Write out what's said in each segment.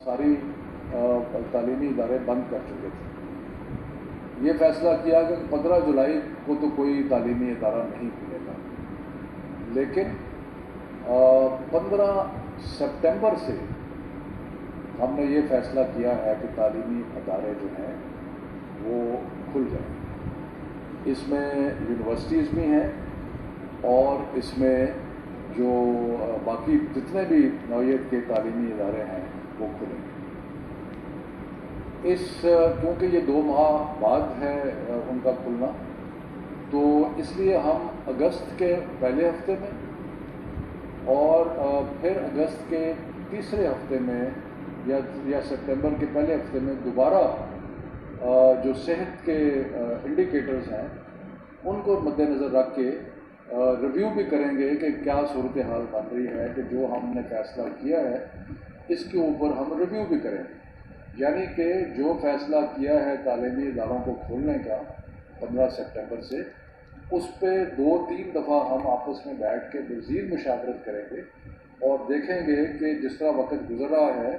सारी तालीमी इदारे बंद कर चुके थे। ये फैसला किया कि 15 जुलाई को तो कोई तालीमी इदारा नहीं खुलेगा, लेकिन 15 सितंबर से हमने ये फैसला किया है कि तालीमी इदारे जो हैं वो खुल जाएं। इसमें यूनिवर्सिटीज़ भी हैं और इसमें जो बाकी जितने भी नौइयत के तालीमी इदारे हैं वो खुलेंगे। क्योंकि ये 2 माह बाद है उनका खुलना, तो इसलिए हम अगस्त के पहले हफ्ते में और फिर अगस्त के तीसरे हफ्ते में या सितंबर के पहले हफ्ते में दोबारा जो सेहत के इंडिकेटर्स हैं उनको मद्देनज़र रख के रिव्यू भी करेंगे कि क्या सूरत हाल बन रही है, कि जो हमने फैसला किया है इसके ऊपर हम रिव्यू भी करेंगे। यानी कि जो फैसला किया है तालीमी इदारों को खोलने का 15 सितंबर से, उस पर 2-3 दफ़ा हम आपस में बैठ के मज़ीद मुशावरत करेंगे और देखेंगे कि जिस तरह वक्त गुजर रहा है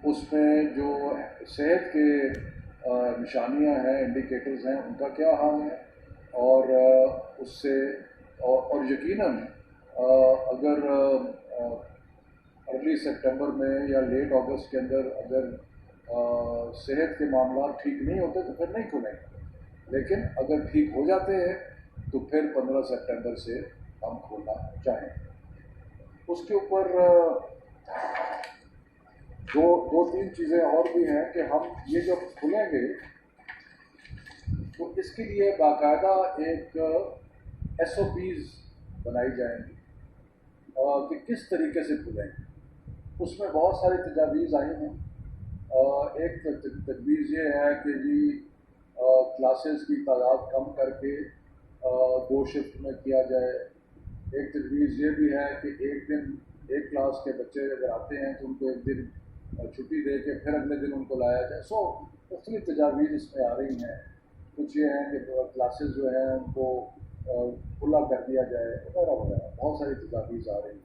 उसमें जो सेहत के निशानियां हैं, इंडिकेटर्स हैं, उनका क्या हाल है, और उससे और यकीनन अगर अर्ली सितंबर में या लेट अगस्त के अंदर अगर सेहत के मामला ठीक नहीं होते तो फिर नहीं खुलेंगे, लेकिन अगर ठीक हो जाते हैं तो फिर 15 सितंबर से हम खोलना चाहेंगे। उसके ऊपर दो तीन चीज़ें और भी हैं कि हम ये जब खुलेंगे तो इसके लिए बाकायदा एक SOPs बनाई जाएंगी कि किस तरीके से खुलेंगे। उसमें बहुत सारी तजावीज़ आई हैं। एक तजवीज़ ये है कि जी क्लासेस की तादाद कम करके 2 शिफ्ट में किया जाए। एक तजवीज़ ये भी है कि एक दिन एक क्लास के बच्चे अगर आते हैं तो उनको एक दिन छुट्टी दे के फिर अगले दिन उनको लाया जाए। मुख्तलिफ तजावीज़ इसमें आ रही हैं। कुछ ये हैं कि क्लासेस जो हैं उनको खुला कर दिया जाए वगैरह वगैरह, बहुत सारी तजावीज़ आ रही हैं।